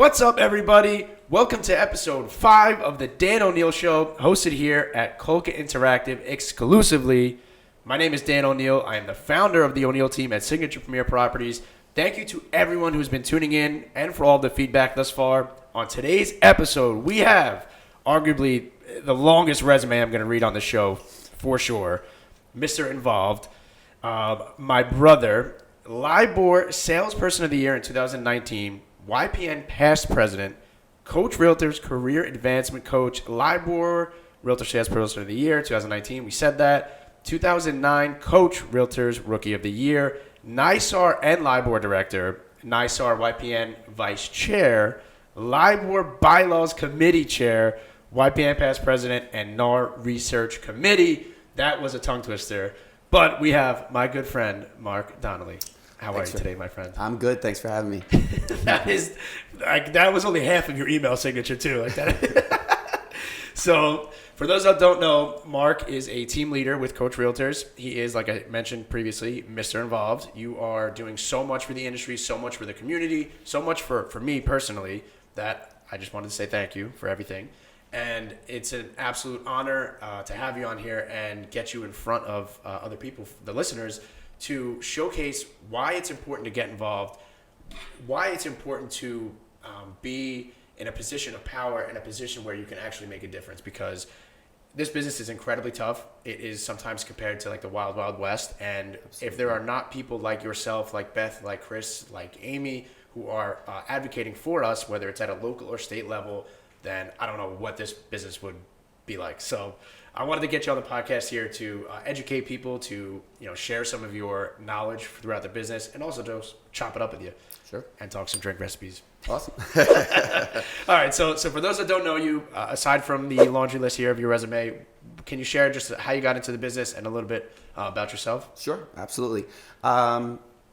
What's up, everybody? Welcome to episode 5 of the Dan O'Neill Show, hosted here at Colca Interactive exclusively. My name is Dan O'Neill. I am the founder of the O'Neill team at Signature Premier Properties. Thank you to everyone who's been tuning in and for all the feedback thus far. On today's episode, we have arguably the longest resume I'm going to read on the show, for sure. Mr. Involved, my brother, LIBOR Salesperson of the Year in 2019, YPN Past President, Coach Realtors Career Advancement Coach, LIBOR Realtor Salesperson of the Year 2019. We said that. 2009 Coach Realtors Rookie of the Year, NYSAR and LIBOR Director, NYSAR YPN Vice Chair, LIBOR Bylaws Committee Chair, YPN Past President, and NAR Research Committee. That was a tongue twister. But we have my good friend, Mark Donnelly. How are you today, my friend? I'm good. Thanks for having me. That was only half of your email signature, too. Like that. So, for those that don't know, Mark is a team leader with Coach Realtors. He is, like I mentioned previously, Mr. Involved. You are doing so much for the industry, so much for the community, so much for me personally, that I just wanted to say thank you for everything. And it's an absolute honor to have you on here and get you in front of other people, the listeners, to showcase why it's important to get involved, why it's important to be in a position of power, in a position where you can actually make a difference, because this business is incredibly tough. It is sometimes compared to like the wild, wild west. And if there are not people like yourself, like Beth, like Chris, like Amy, who are advocating for us, whether it's at a local or state level, then I don't know what this business would be like. So I wanted to get you on the podcast here to educate people, to share some of your knowledge throughout the business, and also just chop it up with you. Sure. And talk some drink recipes. Awesome. All right. So for those that don't know you, aside from the laundry list here of your resume, can you share just how you got into the business and a little bit about yourself? Sure. Absolutely.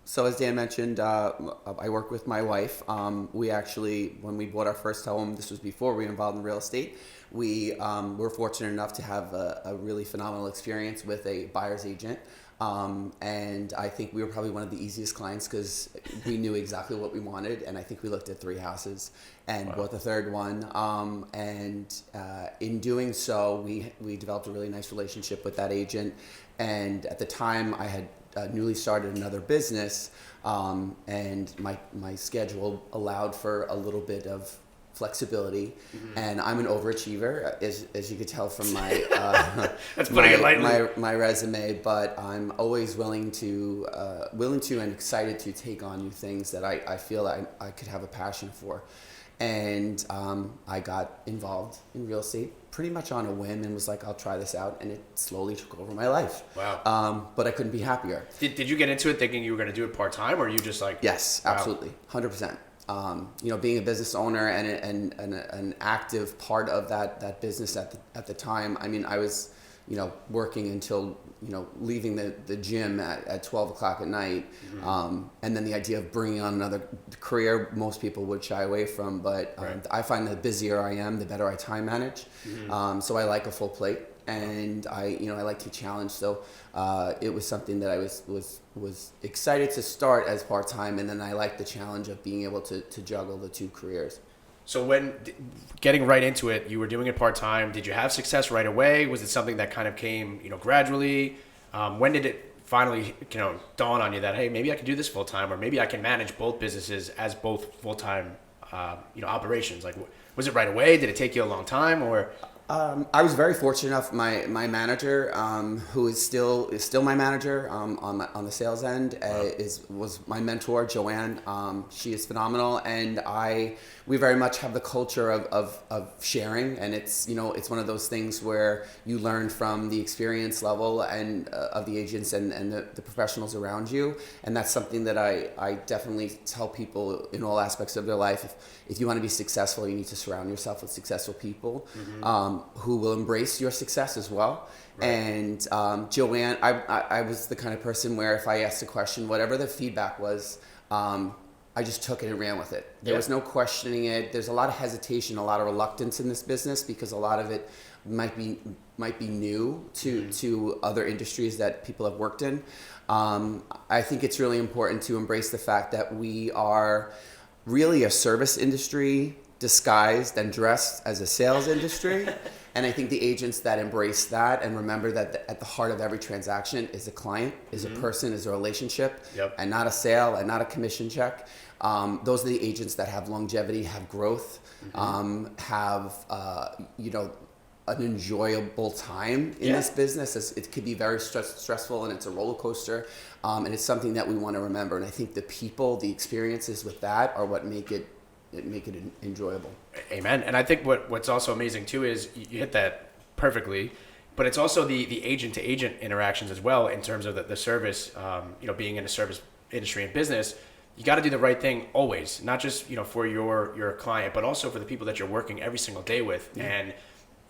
So as Dan mentioned, I work with my wife. We actually, when we bought our first home, this was before we were involved in real estate, we were fortunate enough to have a really phenomenal experience with a buyer's agent. And I think we were probably one of the easiest clients because we knew exactly what we wanted. And I think we looked at 3 houses and bought the third one. In doing so, we developed a really nice relationship with that agent. And at the time, I had newly started another business, and my schedule allowed for a little bit of flexibility. Mm-hmm. And I'm an overachiever, as you could tell from my That's putting it lightly. my resume. But I'm always willing to and excited to take on new things that I feel I could have a passion for. And I got involved in real estate pretty much on a whim and was like, I'll try this out. And it slowly took over my life. Wow. But I couldn't be happier. Did you get into it thinking you were going to do it part-time, or you just like... Yes, absolutely. 100%. Being a business owner and an active part of that business at the time, I mean, I was, working until, leaving the gym at 12 o'clock at night. Mm-hmm. And then the idea of bringing on another career, most people would shy away from. But right. I find the busier I am, the better I time manage. Mm-hmm. So I like a full plate. And I like to challenge. So it was something that I was excited to start as part-time. And then I liked the challenge of being able to juggle the 2 careers. So when getting right into it, you were doing it part-time. Did you have success right away? Was it something that kind of came, gradually? When did it finally, dawn on you that, hey, maybe I can do this full-time, or maybe I can manage both businesses as both full-time, operations? Like, was it right away? Did it take you a long time, or? I was very fortunate enough. My manager, who is still my manager on the sales end, was my mentor, Joanne. She is phenomenal, and we very much have the culture of sharing, and it's one of those things where you learn from the experience level and of the agents and the professionals around you, and that's something that I definitely tell people in all aspects of their life. If you want to be successful, you need to surround yourself with successful people. Mm-hmm. Who will embrace your success as well. Right. And Joanne, I was the kind of person where if I asked a question, whatever the feedback was, I just took it and ran with it. There was no questioning it. There's a lot of hesitation, a lot of reluctance in this business because a lot of it might be new to other industries that people have worked in. I think it's really important to embrace the fact that we are really a service industry disguised and dressed as a sales industry. And I think the agents that embrace that and remember that at the heart of every transaction is a client, is a person, is a relationship, and not a sale and not a commission check. Those are the agents that have longevity, have growth, have an enjoyable time in this business. It could be very stressful, and it's a roller coaster, and it's something that we want to remember. And I think the people, the experiences with that are what make it enjoyable. Amen. And I think what's also amazing too is you hit that perfectly, but it's also the agent to agent interactions as well in terms of the service. Being in the service industry and business, you got to do the right thing always, not just for your client, but also for the people that you're working every single day with. And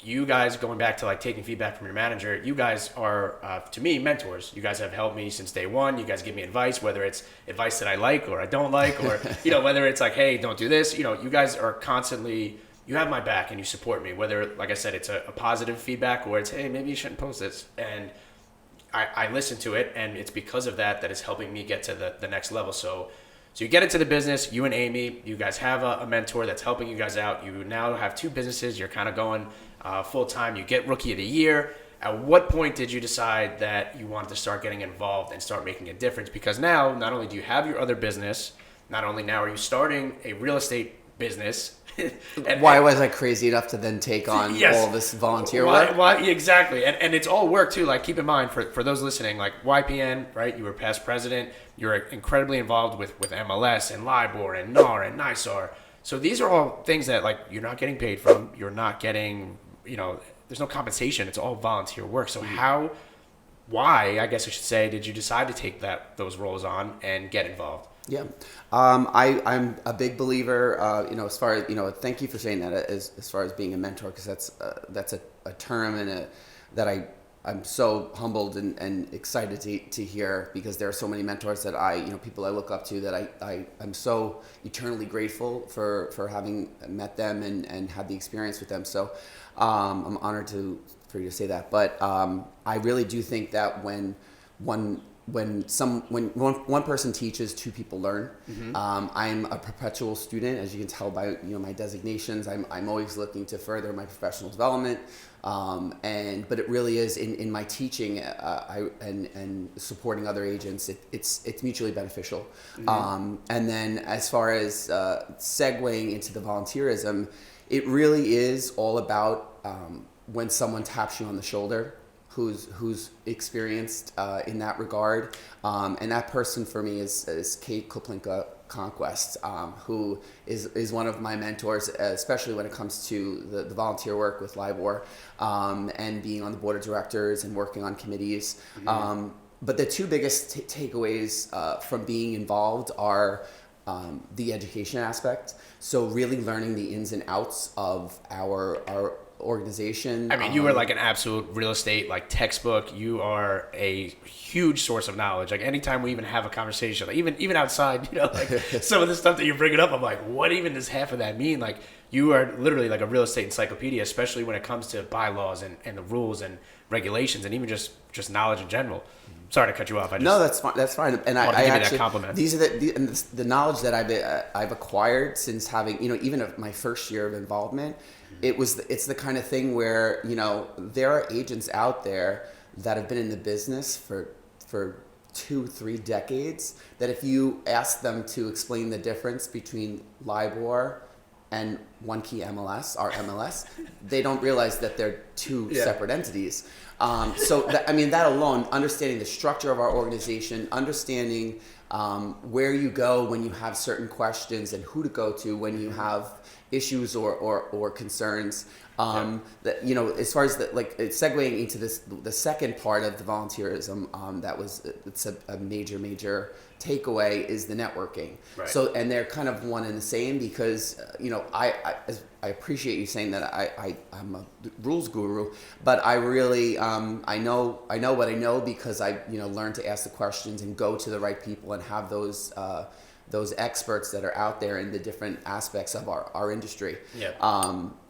you guys, going back to like taking feedback from your manager, you guys are, to me, mentors. You guys have helped me since day one. You guys give me advice, whether it's advice that I like or I don't like, or, whether it's like, hey, don't do this. You guys are constantly, you have my back and you support me, whether, like I said, it's a positive feedback or it's, hey, maybe you shouldn't post this. And I listen to it, and it's because of that is helping me get to the next level. So you get into the business, you and Amy, you guys have a mentor that's helping you guys out. You now have two businesses. You're kind of going full time. You get Rookie of the Year. At what point did you decide that you wanted to start getting involved and start making a difference? Because now, not only do you have your other business, not only now are you starting a real estate business. Why was I crazy enough to then take on all this volunteer work? Why, exactly. And it's all work too. Like, keep in mind for those listening, like YPN, right? You were past president. You're incredibly involved with MLS and LIBOR and NAR and NISAR. So these are all things that like you're not getting paid from. You're not getting, there's no compensation. It's all volunteer work. So why, I guess I should say, did you decide to take those roles on and get involved? Yeah, I'm a big believer. As far as thank you for saying that. As far as being a mentor, because that's a term and that I'm so humbled and excited to hear, because there are so many mentors that people I look up to that I'm so eternally grateful for having met them and had the experience with them. So I'm honored for you to say that. But I really do think that when one person teaches, two people learn. I'm a perpetual student, as you can tell by my designations. I'm always looking to further my professional development, but it really is in my teaching and supporting other agents. It's mutually beneficial. And then as far as segueing into the volunteerism, it really is all about when someone taps you on the shoulder, who's experienced in that regard, and that person for me is Kate Koplinka Conquest, who is one of my mentors, especially when it comes to the volunteer work with LIBOR, and being on the board of directors and working on committees. But the two biggest takeaways from being involved are the education aspect. So really learning the ins and outs of our organization. I mean, you were like an absolute real estate like textbook. You are a huge source of knowledge. Like, anytime we even have a conversation, like even outside, some of the stuff that you're bringing up, I'm like, what even does half of that mean? Like, you are literally like a real estate encyclopedia, especially when it comes to bylaws and the rules and regulations, and even just knowledge in general. Sorry to cut you off. No, that's fine. That's fine. And I actually, that compliment. These are the knowledge that I've acquired since having, even of my first year of involvement. It's the kind of thing where, there are agents out there that have been in the business for 2-3 decades, that if you ask them to explain the difference between LIBOR and One Key MLS, our MLS, they don't realize that they're two separate entities. That alone, understanding the structure of our organization, understanding where you go when you have certain questions and who to go to when you have issues or concerns. As far as segueing into the second part of the volunteerism, it's a major takeaway is the networking. Right. So, and they're kind of one and the same, because I appreciate you saying that I'm a rules guru, but I really I know what I know because I learned to ask the questions and go to the right people and have those those experts that are out there in the different aspects of our industry. Yeah.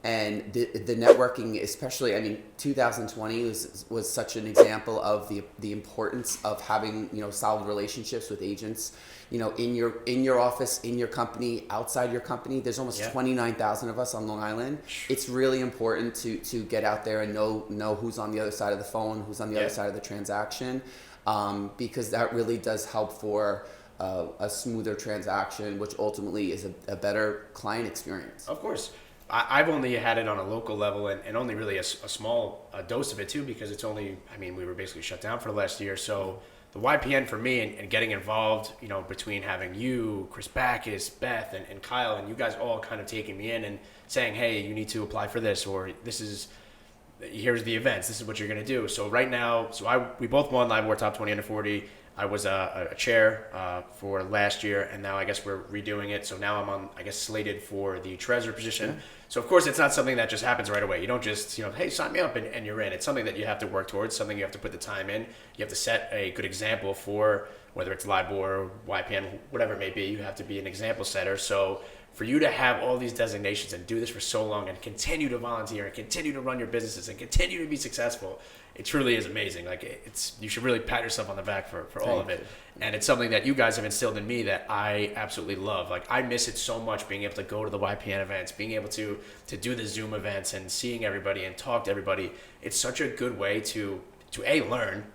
And the networking, especially, I mean, 2020 was such an example of the importance of having, solid relationships with agents, in your office, in your company, outside your company. There's almost 29,000 of us on Long Island. It's really important to get out there and know who's on the other side of the phone, who's on the other side of the transaction, because that really does help for a smoother transaction, which ultimately is a better client experience. Of course. I've only had it on a local level and only really a small dose of it too, because it's only, we were basically shut down for the last year. So the YPN for me and getting involved, between having you, Chris Backus, Beth, and Kyle, and you guys all kind of taking me in and saying, hey, you need to apply for this, or here's the events, this is what you're going to do. So right now, we both won LIBOR Top 20 Under 40. I was a chair for last year, and now I guess we're redoing it. So now I'm slated for the treasurer position. Yeah. So of course, it's not something that just happens right away. You don't just, hey, sign me up and you're in. It's something that you have to work towards, something you have to put the time in. You have to set a good example for, whether it's LIBOR, YPN, whatever it may be. You have to be an example setter. So for you to have all these designations and do this for so long and continue to volunteer and continue to run your businesses and continue to be successful, it truly is amazing. You should really pat yourself on the back for all of it. And it's something that you guys have instilled in me that I absolutely love. I miss it so much, being able to go to the YPN events, being able to do the Zoom events and seeing everybody and talk to everybody. It's such a good way to learn.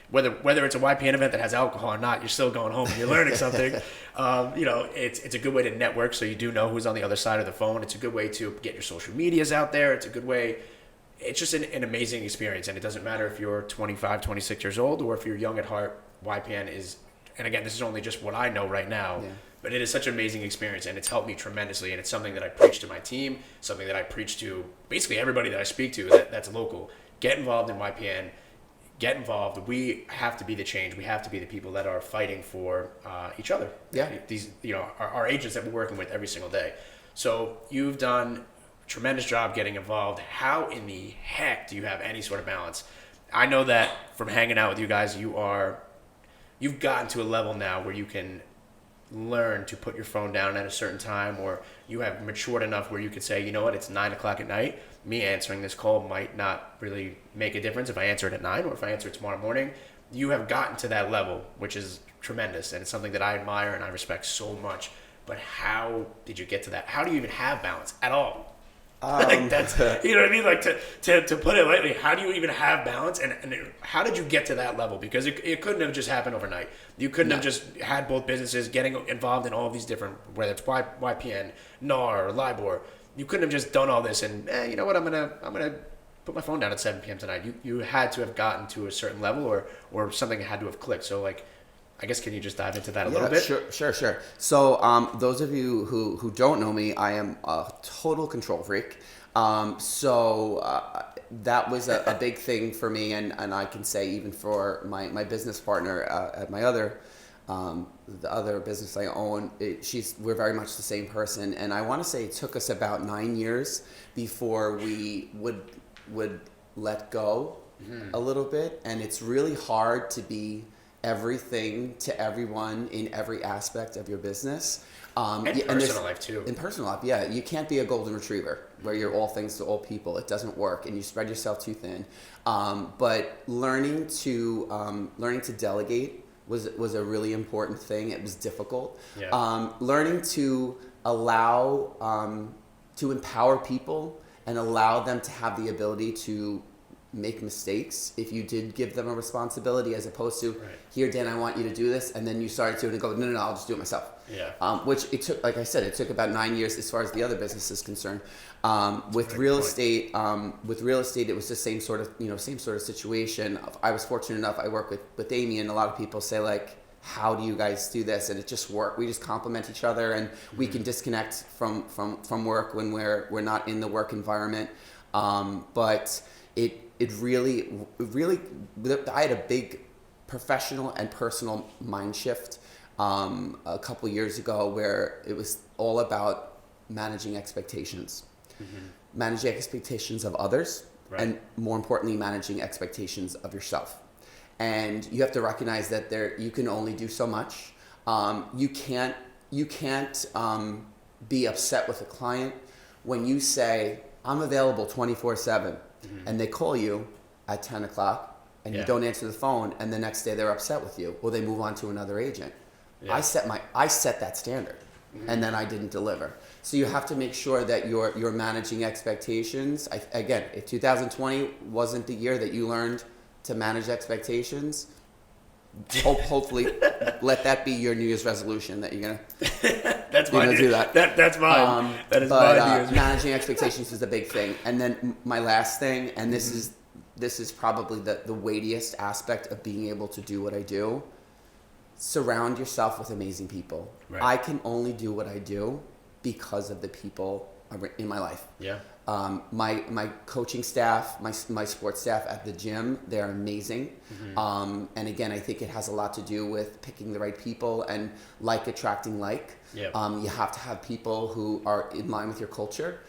Whether it's a YPN event that has alcohol or not, you're still going home and you're learning something. It's a good way to network, so you do know who's on the other side of the phone. It's a good way to get your social medias out there. It's a good way. It's just an amazing experience, and it doesn't matter if you're 25, 26 years old, or if you're young at heart. YPN is, and again, this is only just what I know right now, but it is such an amazing experience, and it's helped me tremendously, and it's something that I preach to my team, something that I preach to basically everybody that I speak to that's local. Get involved in YPN. Get involved. We have to be the change. We have to be the people that are fighting for each other. Yeah. These, our agents that we're working with every single day. So you've done a tremendous job getting involved. How in the heck do you have any sort of balance? I know that from hanging out with you guys, you've gotten to a level now where you can learn to put your phone down at a certain time, or you have matured enough where you could say, you know what, it's 9:00 at night. Me answering this call might not really make a difference if I answer it at 9 or if I answer it tomorrow morning. You have gotten to that level, which is tremendous, and it's something that I admire and I respect so much. But how did you get to that? How do you even have balance at all? That's, you know what I mean? To put it lightly, how do you even have balance, and how did you get to that level? Because it couldn't have just happened overnight. You couldn't have just had both businesses getting involved in all these different, whether it's YPN, NAR, or LIBOR. You couldn't have just done all this and, you know what, I'm gonna put my phone down at 7 p.m. tonight. You had to have gotten to a certain level, or something had to have clicked. So I guess, can you just dive into that a little bit? Sure. So those of you who don't know me, I am a total control freak. That was a big thing for me, and I can say even for my business partner at my the other business I own, we're very much the same person. And I want to say it took us about 9 years before we would let go a little bit. And it's really hard to be everything to everyone in every aspect of your business. And personal life too. In personal life, yeah. You can't be a golden retriever where you're all things to all people. It doesn't work, and you spread yourself too thin. But learning to delegate was a really important thing. It was difficult. Yeah. Learning to allow, to empower people and allow them to have the ability to make mistakes if you did give them a responsibility, as opposed to, here, Dan, I want you to do this, and then you started to and go, no, I'll just do it myself. Yeah. Which it took, like I said, it took about 9 years as far as the other business is concerned. With real estate, it was the same sort of situation. I was fortunate enough. I work with Amy, and a lot of people say, how do you guys do this? And it just worked. We just complement each other, and we can disconnect from work when we're not in the work environment. But it really, I had a big professional and personal mind shift a couple years ago, where it was all about managing expectations, managing expectations of others, and more importantly, managing expectations of yourself. And you have to recognize that you can only do so much. You can't you can't be upset with a client when you say, I'm available 24/7, and they call you at 10 o'clock and you don't answer the phone, and the next day they're upset with you. Well, they move on to another agent. I set that standard, and then I didn't deliver. So you have to make sure that you're managing expectations. Again, if 2020 wasn't the year that you learned to manage expectations, hopefully let that be your New Year's resolution that you're gonna that's my do that. That's mine. That is my New Year's managing expectations is a big thing. And then my last thing, and this is probably the weightiest aspect of being able to do what I do. Surround yourself with amazing people. Right. I can only do what I do because of the people in my life. Yeah. My coaching staff, my sports staff at the gym, they're amazing. And again, I think it has a lot to do with picking the right people and like attracting like. Yeah. You have to have people who are in line with your culture,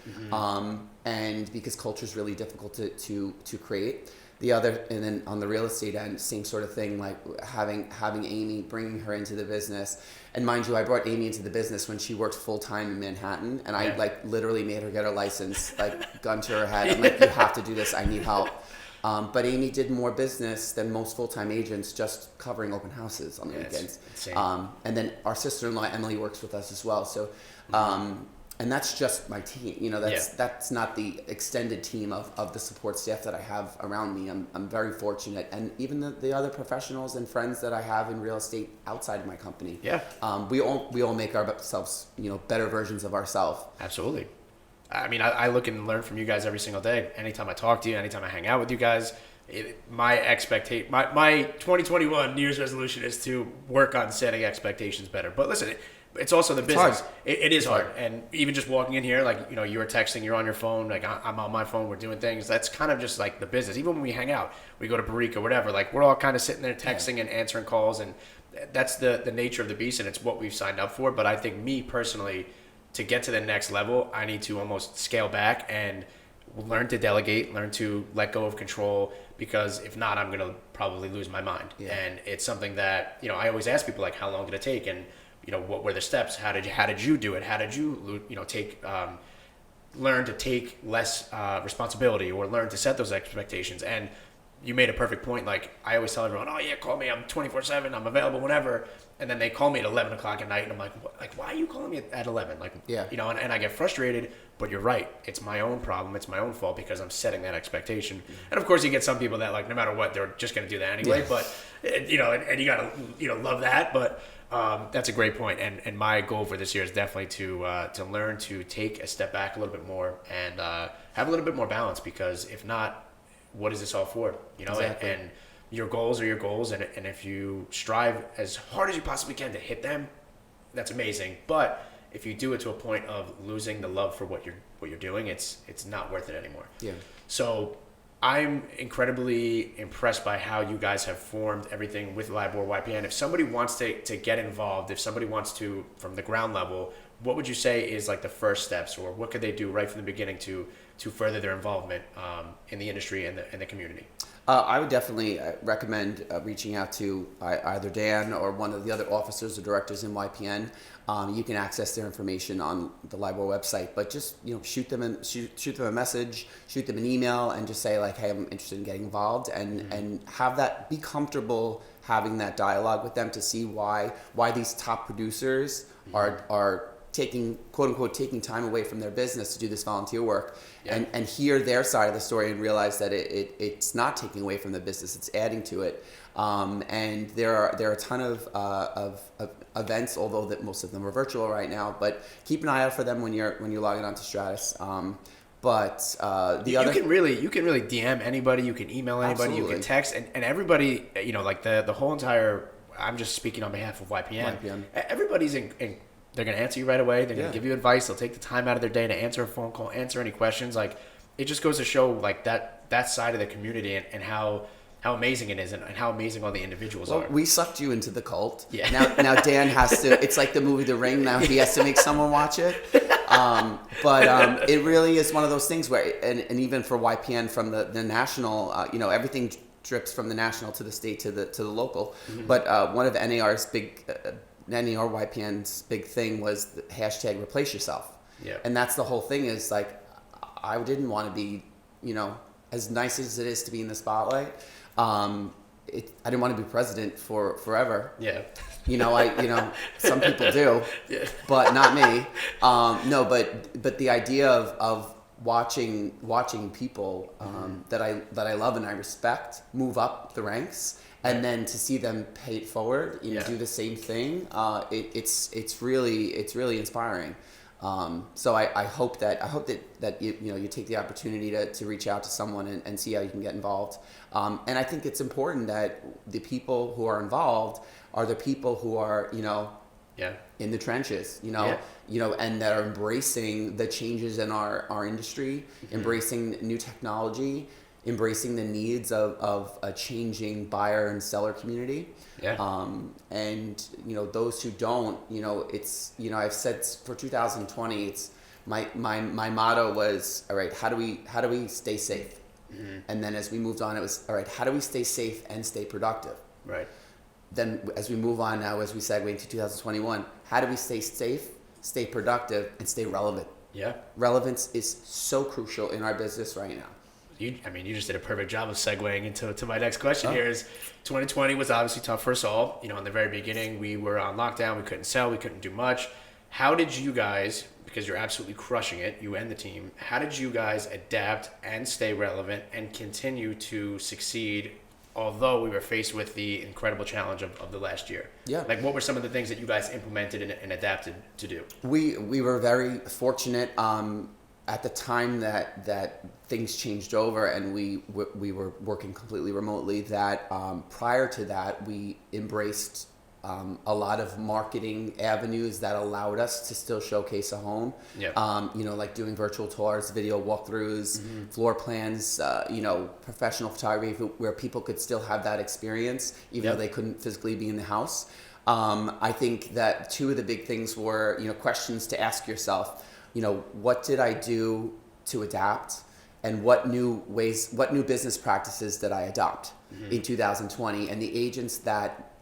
and because culture is really difficult to create. And then on the real estate end, same sort of thing, like having Amy, bringing her into the business. And mind you, I brought Amy into the business when she worked full time in Manhattan, and I like literally made her get her license, like gun to her head. I'm like, you have to do this. I need help. But Amy did more business than most full time agents, just covering open houses on the weekends. And then our sister-in-law Emily works with us as well. So. And that's just my team. You know, that's not the extended team of the support staff that I have around me. I'm very fortunate, and even the other professionals and friends that I have in real estate outside of my company. Yeah. We all make ourselves, better versions of ourselves. Absolutely. I mean, I look and learn from you guys every single day. Anytime I talk to you, anytime I hang out with you guys, my 2021 New Year's resolution is to work on setting expectations better. But listen, it's also the business. It is hard. And even just walking in here, like, you were texting, you're on your phone, like I'm on my phone, we're doing things. That's kind of just like the business. Even when we hang out, we go to Barrica, whatever, like we're all kind of sitting there texting and answering calls. And that's the nature of the beast, and it's what we've signed up for. But I think me personally, to get to the next level, I need to almost scale back and learn to delegate, learn to let go of control, because if not, I'm going to probably lose my mind. Yeah. And it's something that, I always ask people, like, how long did it take? And, what were the steps? How did you do it? How did you, learn to take less responsibility, or learn to set those expectations? And you made a perfect point. Like, I always tell everyone, oh yeah, call me. I'm 24/7. I'm available whenever. And then they call me at 11 o'clock at night, and I'm like, what? Like, why are you calling me at 11? Like, and I get frustrated. But you're right. It's my own problem. It's my own fault, because I'm setting that expectation. And of course, you get some people that, like, no matter what, they're just going to do that anyway. Yeah. But and you got to love that. But that's a great point. And my goal for this year is definitely to learn to take a step back a little bit more and have a little bit more balance. Because if not, what is this all for? Exactly. And your goals are your goals, and if you strive as hard as you possibly can to hit them, that's amazing. But if you do it to a point of losing the love for what you're doing, it's not worth it anymore. Yeah. So I'm incredibly impressed by how you guys have formed everything with LIBOR YPN. If somebody wants to get involved, if somebody wants to, from the ground level, what would you say is like the first steps, or what could they do right from the beginning to further their involvement in the industry and the community? I would definitely recommend reaching out to either Dan or one of the other officers or directors in YPN. You can access their information on the LIBOR website, but just shoot them a message, shoot them an email, and just say, like, hey, I'm interested in getting involved, and have that, be comfortable having that dialogue with them to see why these top producers are taking, quote unquote, taking time away from their business to do this volunteer work, and hear their side of the story and realize that it's not taking away from the business, it's adding to it. And there are a ton of events, although that most of them are virtual right now, but keep an eye out for them when you're logging on to Stratus. You can really DM anybody, you can email anybody, absolutely. You can text, and everybody, like the whole entire, I'm just speaking on behalf of YPN. Everybody's they're going to answer you right away. They're going to give you advice. They'll take the time out of their day to answer a phone call, answer any questions. Like, it just goes to show, like, that side of the community and how amazing it is, and how amazing all the individuals are. We sucked you into the cult. Yeah. Now Dan has to, it's like the movie The Ring. Now he has to make someone watch it. But it really is one of those things where, and even for YPN from the national, everything drips from the national to the state to the local. Mm-hmm. But one of NAR's Nenny or YPN's big thing was the hashtag replace yourself. Yeah. And that's the whole thing is like, I didn't want to be, as nice as it is to be in the spotlight. I didn't want to be president for forever. Yeah. Some people do, Yeah. but not me. No, but the idea of watching people that I love and I respect move up the ranks, and then to see them pay it forward, do the same thing. It's really inspiring. So I hope that you take the opportunity to reach out to someone and see how you can get involved. And I think it's important that the people who are involved are the people who are in the trenches, and that are embracing the changes in our industry, embracing new technology, embracing the needs of a changing buyer and seller community. Yeah. And those who don't, it's I've said for 2020, it's my motto was, all right, how do we stay safe? And then as we moved on, it was, all right, how do we stay safe and stay productive? Right. Then as we move on now, as we segue into 2021, how do we stay safe, stay productive, and stay relevant? Yeah. Relevance is so crucial in our business right now. You just did a perfect job of segueing into my next question. Here is 2020 was obviously tough for us all. In the very beginning, we were on lockdown. We couldn't sell. We couldn't do much. How did you guys, because you're absolutely crushing it, you and the team, how did you guys adapt and stay relevant and continue to succeed, although we were faced with the incredible challenge of the last year? Yeah. Like, what were some of the things that you guys implemented and adapted to do? We were very fortunate at the time that things changed over and we were working completely remotely, that prior to that we embraced a lot of marketing avenues that allowed us to still showcase a home. Yeah. Like doing virtual tours, video walkthroughs, floor plans, professional photography where people could still have that experience even though they couldn't physically be in the house. I think that two of the big things were, questions to ask yourself. What did I do to adapt, and what new business practices did I adopt in 2020? And the agents that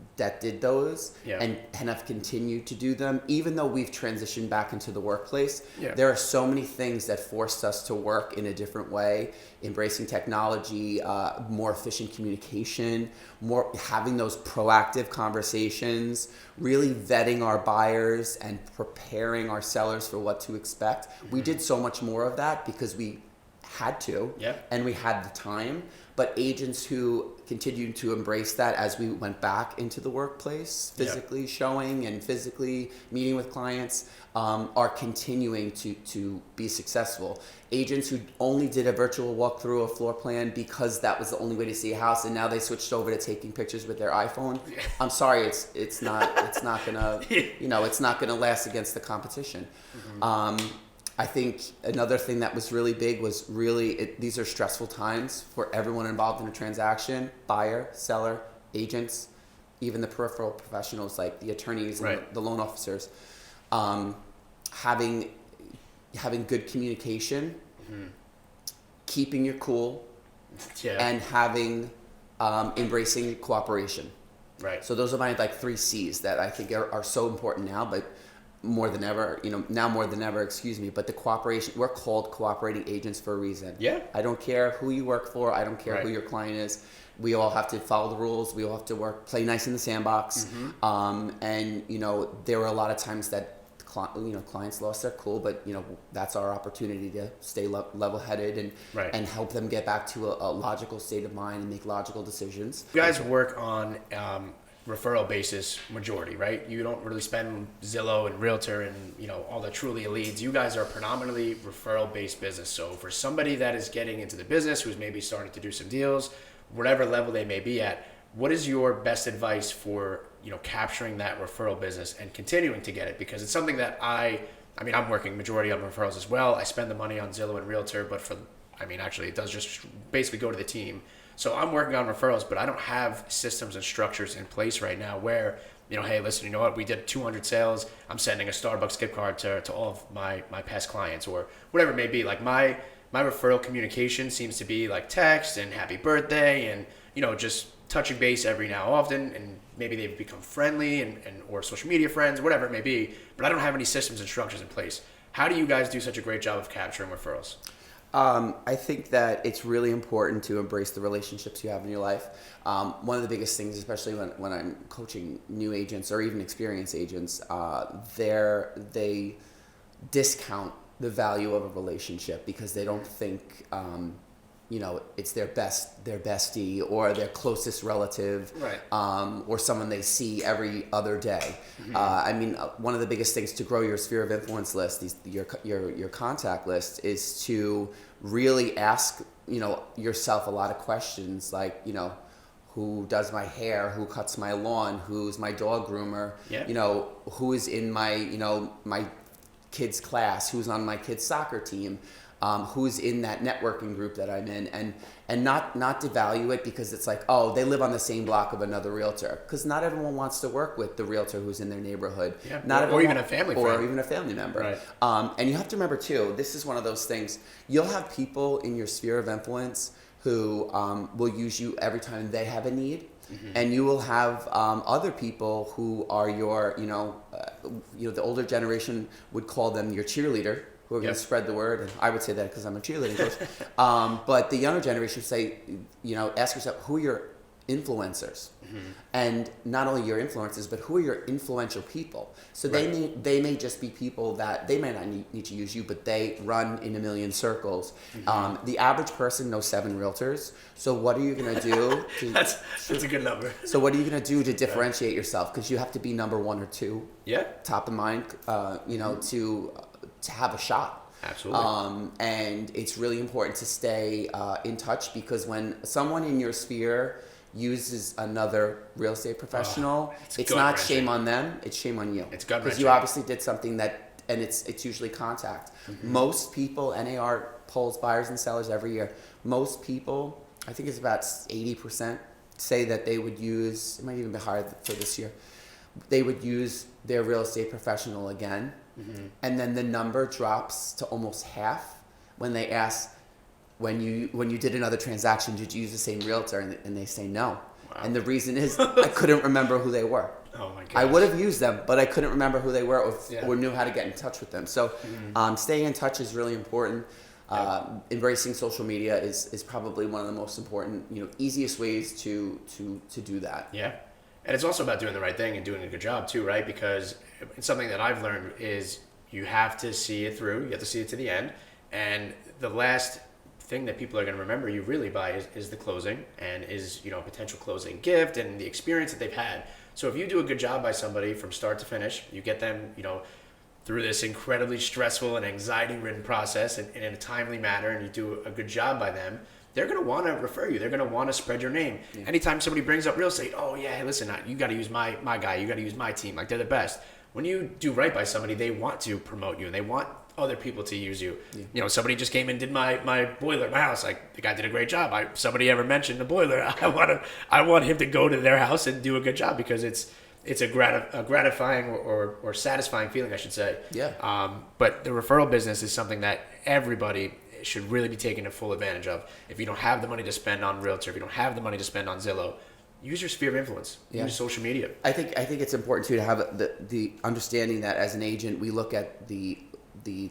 did those and have continued to do them, even though we've transitioned back into the workplace, there are so many things that forced us to work in a different way, embracing technology, more efficient communication, more having those proactive conversations, really vetting our buyers and preparing our sellers for what to expect. We did so much more of that because we had to, and we had the time. But agents who continued to embrace that as we went back into the workplace, physically showing and physically meeting with clients, are continuing to be successful. Agents who only did a virtual walkthrough of floor plan because that was the only way to see a house, and now they switched over to taking pictures with their iPhone. I'm sorry, it's not gonna last against the competition. I think another thing that was really big was these are stressful times for everyone involved in a transaction: buyer, seller, agents, even the peripheral professionals like the attorneys and the loan officers. Having good communication, keeping your cool, and having embracing cooperation. Right. So those are my 3 C's that I think are so important now, but more than ever, but the cooperation, we're called cooperating agents for a reason. Yeah. I don't care who you work for. I don't care who your client is. We all have to follow the rules. We all have to play nice in the sandbox. And, there were a lot of times that, clients lost their cool, but, that's our opportunity to stay level-headed and help them get back to a logical state of mind and make logical decisions. You guys work on referral basis majority, right? You don't really spend Zillow and Realtor and all the Trulia leads. You guys are predominantly referral based business. So for somebody that is getting into the business, who's maybe starting to do some deals, whatever level they may be at, what is your best advice for capturing that referral business and continuing to get it? Because it's something that I'm working majority on referrals as well. I spend the money on Zillow and Realtor, but actually it does just basically go to the team. So I'm working on referrals, but I don't have systems and structures in place right now where, hey, listen, you know what? We did 200 sales. I'm sending a Starbucks gift card to all of my past clients or whatever it may be. Like my referral communication seems to be like text and happy birthday and, just touching base every now and often, and maybe they've become friendly and or social media friends, whatever it may be, but I don't have any systems and structures in place. How do you guys do such a great job of capturing referrals? I think that it's really important to embrace the relationships you have in your life. One of the biggest things, especially when I'm coaching new agents or even experienced agents, they discount the value of a relationship because they don't think, it's their bestie or their closest relative, right? Or someone they see every other day. One of the biggest things to grow your sphere of influence list, your contact list, is to really ask, yourself a lot of questions like, who does my hair, who cuts my lawn, who's my dog groomer, who is in my, my kids' class, who's on my kids' soccer team. Who's in that networking group that I'm in, and not devalue it because it's like, oh, they live on the same block of another realtor, because not everyone wants to work with the realtor who's in their neighborhood, or even a family friend, or even a family member. Right. And you have to remember too, this is one of those things. You'll have people in your sphere of influence who will use you every time they have a need. Mm-hmm. And you will have other people who are your, the older generation would call them your cheerleader, who are going to spread the word, and I would say that because I'm a cheerleading coach. But the younger generation would say, ask yourself, who are your influencers? Mm-hmm. And not only your influencers, but who are your influential people? So right. they may just be people that they may not need to use you, but they run in a million circles. Mm-hmm. The average person knows 7 realtors. So what are you going to do? That's a good number. So what are you going to do to differentiate yourself? Because you have to be number 1 or 2, top of mind, to have a shot. Absolutely. And it's really important to stay in touch, because when someone in your sphere uses another real estate professional, it's not shame on them, it's shame on you. It's gut-wrenching. Because you obviously did something that, and it's usually contact. Mm-hmm. Most people, NAR polls buyers and sellers every year, most people, I think it's about 80%, say that they would use, it might even be higher for this year, they would use their real estate professional again. Mm-hmm. And then the number drops to almost half when they ask, when you did another transaction, did you use the same realtor? And they say no. Wow. And the reason is I couldn't remember who they were. Oh my gosh. I would have used them, but I couldn't remember who they were or knew how to get in touch with them. So staying in touch is really important. Embracing social media is probably one of the most important, easiest ways to do that. Yeah. And it's also about doing the right thing and doing a good job too, right? Because it's something that I've learned is you have to see it through. You have to see it to the end. And the last thing that people are going to remember you really by is the closing, and is, potential closing gift and the experience that they've had. So if you do a good job by somebody from start to finish, you get them, through this incredibly stressful and anxiety-ridden process in a timely manner, and you do a good job by them, they're going to want to refer you. They're going to want to spread your name. Yeah. Anytime somebody brings up real estate, oh yeah, hey, listen, you got to use my guy. You got to use my team. Like, they're the best. When you do right by somebody, they want to promote you and they want other people to use you. Yeah. Somebody just came and did my boiler at my house. Like, the guy did a great job. Somebody ever mentioned the boiler. I want him to go to their house and do a good job, because it's a gratifying or satisfying feeling, I should say. Yeah. But the referral business is something that everybody should really be taking a full advantage of. If you don't have the money to spend on Realtor, if you don't have the money to spend on Zillow, use your sphere of influence. Yeah. Use social media. I think it's important too to have the understanding that as an agent, we look at the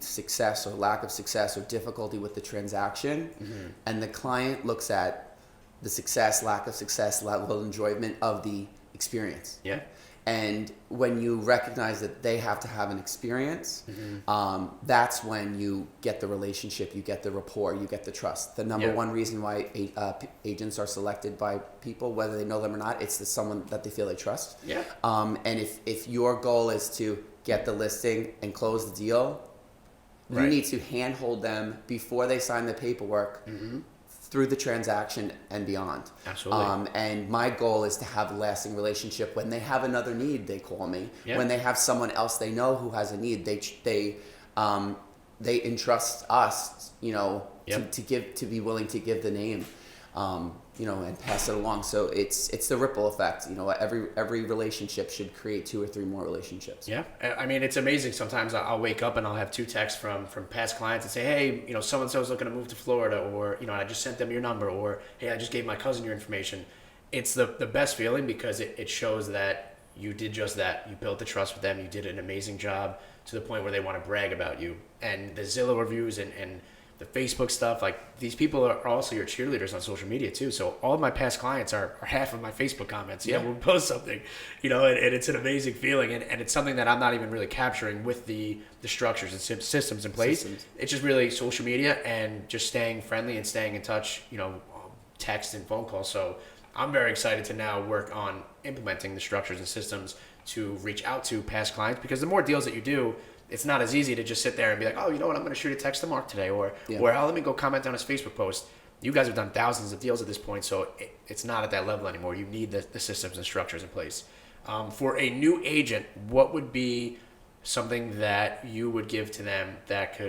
success or lack of success or difficulty with the transaction, and the client looks at the success, lack of success, level of enjoyment of the experience. Yeah. And when you recognize that they have to have an experience, that's when you get the relationship, you get the rapport, you get the trust. The number one reason why agents are selected by people, whether they know them or not, it's someone that they feel they trust. Yeah. And if your goal is to get the listing and close the deal, you need to handhold them before they sign the paperwork, through the transaction and beyond. Absolutely. And my goal is to have a lasting relationship. When they have another need, they call me. Yeah. When they have someone else they know who has a need, they entrust us, to be willing to give the name, and pass it along. So it's the ripple effect. Every relationship should create 2 or 3 more relationships. Yeah, I mean, it's amazing. Sometimes I'll wake up and I'll have 2 texts from past clients and say, hey, so and so's looking to move to Florida, or I just sent them your number, or hey, I just gave my cousin your information. it's the best feeling because it shows that you did just that. You built the trust with them. You did an amazing job to the point where they want to brag about you. And the Zillow reviews and the Facebook stuff, like these people are also your cheerleaders on social media too. So all of my past clients are half of my Facebook comments. You know, we'll post something, you know, and it's an amazing feeling. And it's something that I'm not even really capturing with the structures and systems in place. It's just really social media and just staying friendly and staying in touch, you know, text and phone calls. So I'm very excited to now work on implementing the structures and systems to reach out to past clients, because the more deals that you do, it's not as easy to just sit there and be like, oh, you know what, I'm going to shoot a text to Mark today, or oh, let me go comment on his Facebook post. You guys have done thousands of deals at this point, so it's not at that level anymore. You need the systems and structures in place. For a new agent, what would be something that you would give to them that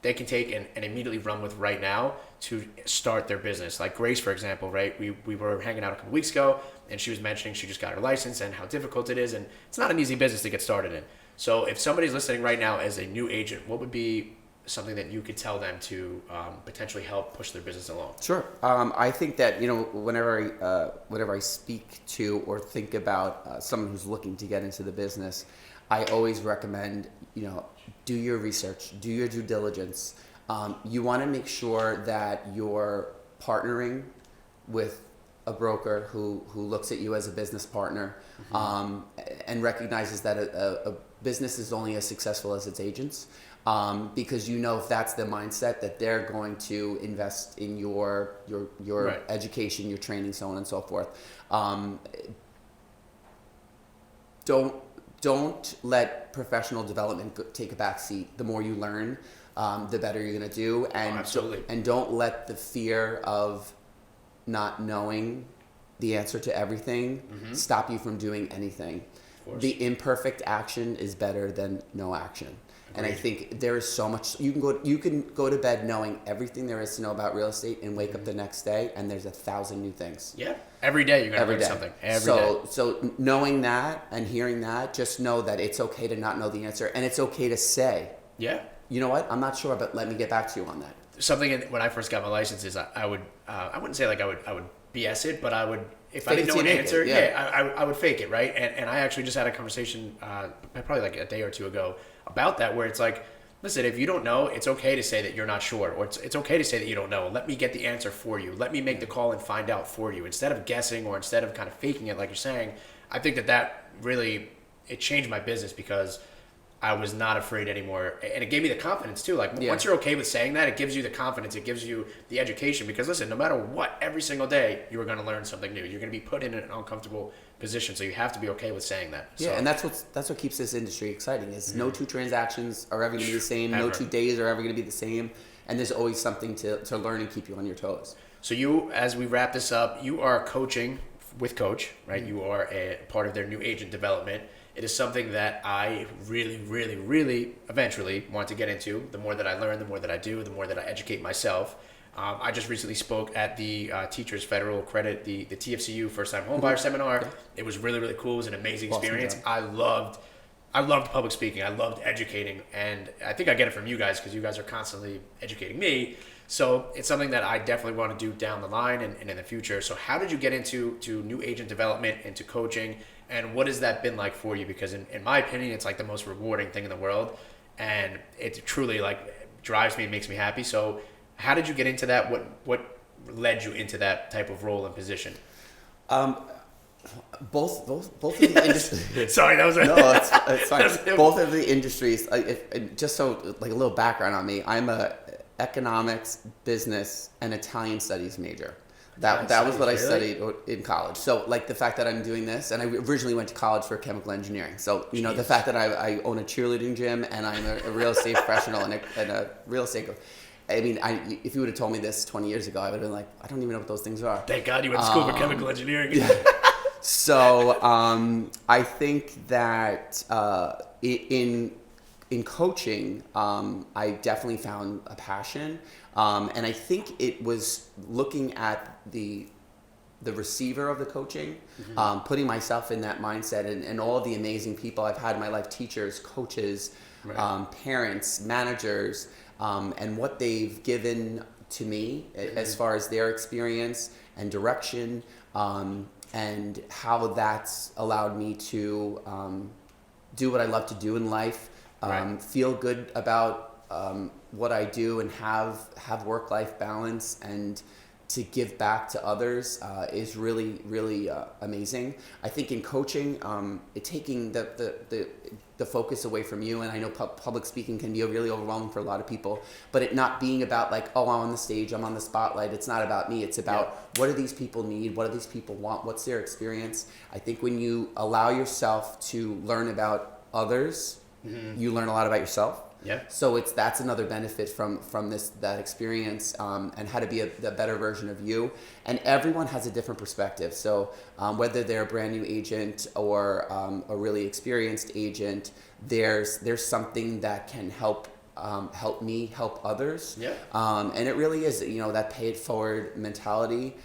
they can take and immediately run with right now to start their business? Like Grace, for example, right? We were hanging out a couple weeks ago, and she was mentioning she just got her license and how difficult it is, and it's not an easy business to get started in. So if somebody's listening right now as a new agent, what would be something that you could tell them to potentially help push their business along? Sure. I think that, you know, whenever I speak to or think about someone who's looking to get into the business, I always recommend, you know, do your research, do your due diligence. You want to make sure that you're partnering with a broker who looks at you as a business partner, and recognizes that a business is only as successful as its agents, because you know, if that's the mindset, that they're going to invest in your right. education, your training, so on and so forth. Don't let professional development take a back seat. The more you learn, the better you're going to do. And absolutely. And don't let the fear of not knowing the answer to everything stop you from doing anything. The imperfect action is better than no action. Agreed. And I think there is so much you can go to bed knowing everything there is to know about real estate and wake up the next day and there's 1,000 new things. Yeah. Every day you're going to learn something. Every day. So knowing that and hearing that, just know that it's okay to not know the answer, and it's okay to say, yeah, you know what, I'm not sure, but let me get back to you on that. Something when I first got my license is I wouldn't say like I would BS it, but I would, if I didn't know an answer, I would fake it, right? And I actually just had a conversation probably like a day or two ago about that, where it's like, listen, if you don't know, it's okay to say that you're not sure, or it's okay to say that you don't know. Let me get the answer for you. Let me make the call and find out for you, instead of guessing or instead of kind of faking it like you're saying. I think that really, it changed my business because I was not afraid anymore, and it gave me the confidence too. Like once you're okay with saying that, it gives you the confidence, it gives you the education. Because listen, no matter what, every single day you are going to learn something new. You're going to be put in an uncomfortable position, so you have to be okay with saying that. Yeah, and that's what keeps this industry exciting. Is no two transactions are ever going to be the same. No 2 days are ever going to be the same, and there's always something to learn and keep you on your toes. So you, as we wrap this up, you are coaching with Coach, right? You are a part of their new agent development. It is something that I really, really, really eventually want to get into. The more that I learn, the more that I do, the more that I educate myself. I just recently spoke at the Teachers Federal Credit, the TFCU First Time Homebuyer Seminar. Yeah. It was really, really cool. It was an amazing experience. I loved public speaking. I loved educating. And I think I get it from you guys because you guys are constantly educating me. So it's something that I definitely want to do down the line and in the future. So how did you get into new agent development, into coaching? And what has that been like for you? Because in my opinion, it's like the most rewarding thing in the world. And it truly like drives me and makes me happy. So how did you get into that? What led you into that type of role and position? Both of the industries. Sorry, that was no, it's fine. Both of the industries. Just so like a little background on me, I'm a economics, business, and Italian studies major. That was what I studied in college. So like the fact that I'm doing this, and I originally went to college for chemical engineering. So you know the fact that I own a cheerleading gym and I'm a real estate professional and a real estate. I mean, if you would have told me this 20 years ago, I would have been like, I don't even know what those things are. Thank God you went to school for chemical engineering. Yeah. So I think that in coaching, I definitely found a passion. And I think it was looking at the receiver of the coaching, putting myself in that mindset, and all of the amazing people I've had in my life, teachers, coaches, parents, managers, and what they've given to me as far as their experience and direction, and how that's allowed me to do what I love to do in life, feel good about what I do, and have work-life balance, and to give back to others is really, really amazing. I think in coaching, taking the focus away from you, and I know public speaking can be really overwhelming for a lot of people, but it not being about like, oh, I'm on the stage, I'm on the spotlight. It's not about me. It's about what do these people need? What do these people want? What's their experience? I think when you allow yourself to learn about others, you learn a lot about yourself. Yeah. So that's another benefit from that experience, and how to be the better version of you. And everyone has a different perspective. So whether they're a brand new agent or a really experienced agent, there's something that can help me help others. Yeah. And it really is, that pay it forward mentality.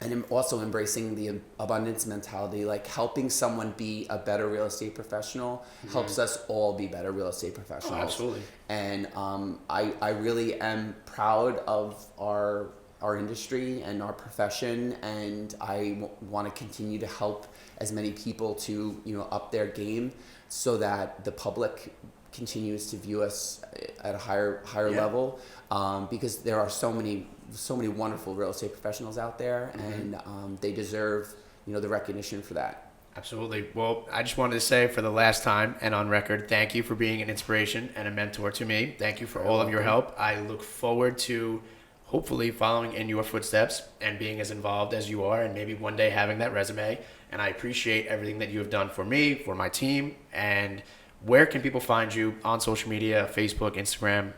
And also embracing the abundance mentality, like helping someone be a better real estate professional helps us all be better real estate professionals. Oh, absolutely. And I really am proud of our industry and our profession, and I want to continue to help as many people to up their game, so that the public continues to view us at a higher level, because there are so many wonderful real estate professionals out there, and they deserve the recognition for that. Absolutely. Well, I just wanted to say for the last time and on record, thank you for being an inspiration and a mentor to me. Thank you for all of your help. I look forward to hopefully following in your footsteps and being as involved as you are, and maybe one day having that resume. And I appreciate everything that you have done for me, for my team. And where can people find you on social media, Facebook, Instagram?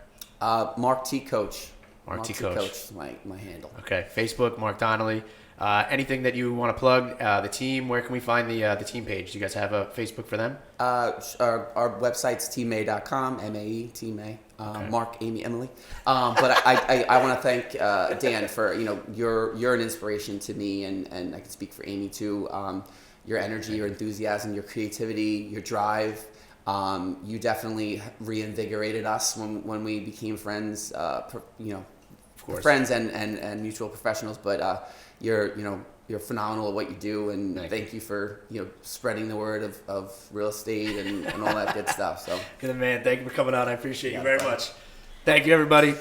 Mark T. Coach. Mark T. Coach. My handle. Okay. Facebook, Mark Donnelly. Anything that you want to plug? The team, where can we find the team page? Do you guys have a Facebook for them? Our website's teammay.com, M-A-E, teammay. Okay. Mark, Amy, Emily. But I want to thank Dan for, you're an inspiration to me, and I can speak for Amy too. Your energy, your enthusiasm, your creativity, your drive. You definitely reinvigorated us when we became friends, of course, friends and mutual professionals. But you're phenomenal at what you do, and thank you for spreading the word of real estate and all that good stuff. So good man. Thank you for coming on. I appreciate you very much. Thank you, everybody.